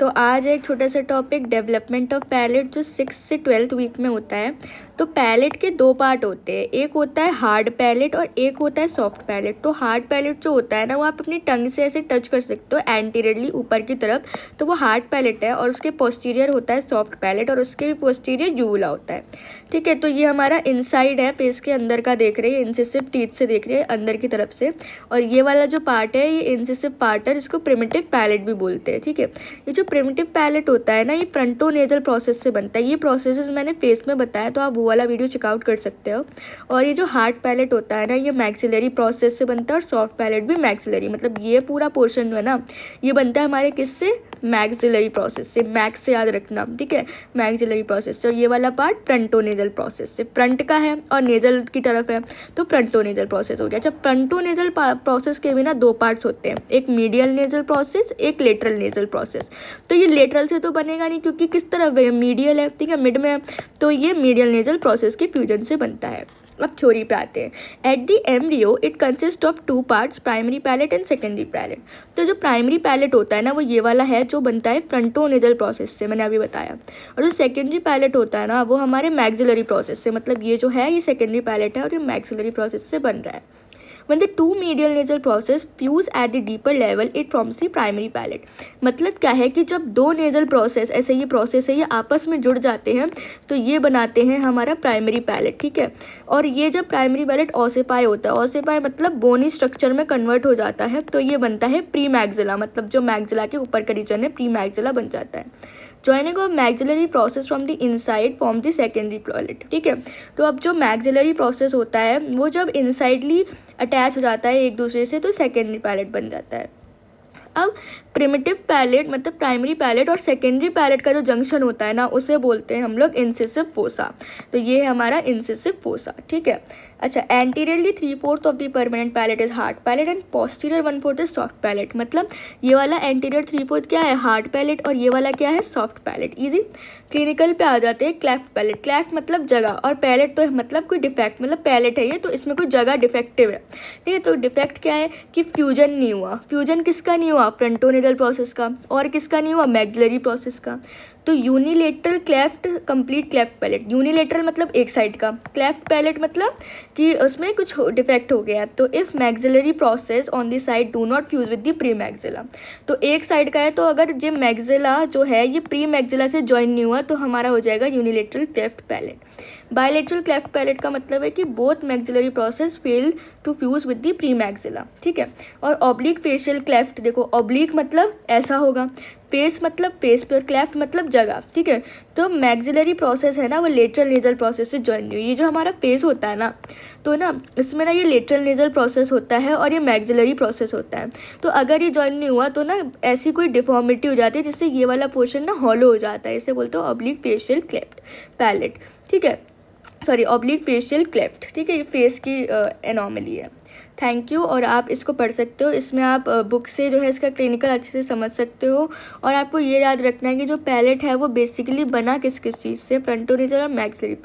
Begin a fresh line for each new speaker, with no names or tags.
तो आज एक छोटा सा टॉपिक डेवलपमेंट ऑफ पैलेट जो 6 से 12th वीक में होता है। तो पैलेट के दो पार्ट होते हैं, एक होता है हार्ड पैलेट और एक होता है सॉफ्ट पैलेट। तो हार्ड पैलेट जो होता है ना, वो आप अपनी टंग से ऐसे टच कर सकते हो एंटीरियरली ऊपर की तरफ, तो वो हार्ड पैलेट है। और उसके पोस्टीरियर होता है सॉफ्ट पैलेट और उसके भी पोस्टीरियर यूवुला होता है। ठीक है, तो ये हमारा इनसाइड है, फेस के अंदर का देख रहे हैं, इंसिसिव टीथ से देख रहे हैं अंदर की तरफ से। और ये वाला जो पार्ट है ये इंसिसिव पार्ट है, इसको प्रिमिटिव पैलेट भी बोलते हैं। ठीक है, ये जो प्रिमिटिव पैलेट होता है ना, ये फ्रंटोनेजल प्रोसेस से बनता है। ये प्रोसेसेस मैंने फेस में बताया, तो आप वो वाला वीडियो चेकआउट कर सकते हो। और ये जो हार्ड पैलेट होता है ना, ये मैक्सिलरी प्रोसेस से बनता है। और सॉफ्ट पैलेट भी मैक्सिलरी, मतलब ये पूरा पोर्शन जो है ना, ये बनता है हमारे किससे, मैक्सिलरी प्रोसेस से। मैक्स से याद रखना, ठीक है, मैक्सिलरी प्रोसेस से। और ये वाला पार्ट फ्रंटोनेजल प्रोसेस से, फ्रंट का है और नेजल की तरफ है, तो फ्रंटोनेजल प्रोसेस हो गया। जब फ्रंटोनेजल प्रोसेस के भी ना दो पार्ट्स होते हैं, एक मीडियल नेजल प्रोसेस, एक लेटरल नेजल प्रोसेस। तो ये लेटरल से तो बनेगा नहीं, क्योंकि किस तरफ है, मीडियल है, ठीक है, मिड में है। तो ये मीडियल नेजल प्रोसेस के फ्यूजन से बनता है। अब थ्योरी पे आते हैं। At the embryo it consist of two parts, primary palate and secondary palate. तो जो प्राइमरी पैलेट होता है ना, वो ये वाला है जो बनता है फ्रंटोनेजल प्रोसेस से, मैंने अभी बताया। और जो सेकेंडरी पैलेट होता है ना, वो हमारे मैक्सिलरी प्रोसेस से, मतलब ये जो है ये सेकेंडरी पैलेट है और ये मैक्सिलरी प्रोसेस से बन रहा है। When the two medial nasal process fuse at the deeper level, it forms the primary palate। मतलब क्या है कि जब दो नेजल प्रोसेस, ऐसे ये प्रोसेस है, ये आपस में जुड़ जाते हैं तो ये बनाते हैं हमारा प्राइमरी पैलेट। ठीक है, और ये जब प्राइमरी पैलेट ऑसिफाई होता है, ऑसिफाई मतलब बोनी स्ट्रक्चर में कन्वर्ट हो जाता है, तो ये बनता है प्री मैक्सिला, मतलब जो मैक्सिला के ऊपर का रीजन है, प्री मैक्सिला बन जाता है। Joining of maxillary process from the inside form the secondary palate. ठीक है, तो अब जो मैक्सिलरी प्रोसेस होता है वो जब इनसाइडली अटैच हो जाता है एक दूसरे से, तो सेकेंडरी पैलेट बन जाता है। अब प्रिमिटिव पैलेट मतलब प्राइमरी पैलेट और सेकेंडरी पैलेट का जो जंक्शन होता है ना, उसे बोलते हैं हम लोग इंसिसिव फोसा। तो ये है हमारा इंसिसिव फोसा। ठीक है, अच्छा, anteriorly 3/4 of the permanent palate is hard palate and posterior 1/4 is soft palate. मतलब ये वाला एंटीरियर 3/4 क्या है, हार्ड पैलेट, और ये वाला क्या है, सॉफ्ट पैलेट। इजी। क्लिनिकल पे आ जाते हैं। क्लेफ्ट पैलेट, क्लेफ्ट मतलब जगह, और पैलेट तो मतलब कोई डिफेक्ट, मतलब पैलेट है ये, तो इसमें कोई जगह डिफेक्टिव है। ठीक है, तो डिफेक्ट क्या है कि फ्यूजन नहीं हुआ। फ्यूजन किसका नहीं हुआ, फ्रंटोनेजल प्रोसेस का, और किसका नहीं हुआ, मैक्सिलरी प्रोसेस का। तो unilateral cleft complete cleft palate. Unilateral मतलब एक साइड का, क्लेफ्ट पैलेट मतलब कि उसमें कुछ डिफेक्ट हो गया। तो if maxillary process on the side do not fuse with the pre maxilla, तो एक साइड का है, तो अगर ये मैक्सिला जो है ये प्री मैक्सिला से ज्वाइन नहीं हुआ, तो हमारा हो जाएगा unilateral cleft palate. Bilateral cleft palate का मतलब है कि both maxillary process fail to fuse with the premaxilla. ठीक है, और ऑब्लिक फेशियल क्लेफ्ट, देखो ऑब्लिक मतलब ऐसा होगा, फेस मतलब फेस पे, और क्लेफ्ट मतलब जगह। ठीक है, तो मैक्सिलरी प्रोसेस है ना, वो लेटरल नेजल प्रोसेस से ज्वाइन नहीं हुई। ये जो हमारा फेस होता है ना, तो ना इसमें ना ये लेटरल नेजल प्रोसेस होता है और ये मैक्सिलरी प्रोसेस होता है। तो अगर ये ज्वाइन नहीं हुआ तो ना ऐसी कोई डिफॉर्मिटी हो जाती है जिससे ये वाला पोर्शन ना हॉलो हो जाता है, इसे बोलते हो ऑब्लिक फेशियल क्लेफ्ट पैलेट। ठीक है, सॉरी, ऑब्लिक फेशियल क्लेफ्ट। ठीक है, ये फेस की एनॉमली है। Thank you. और आप इसको पढ़ सकते हो, इसमें आप बुक से जो है इसका क्लिनिकल अच्छे से समझ सकते हो। और आपको ये याद रखना है कि जो पैलेट है वो बेसिकली बना किस किस चीज़ से, फ्रंटोनेजल और मैक्सिलरी।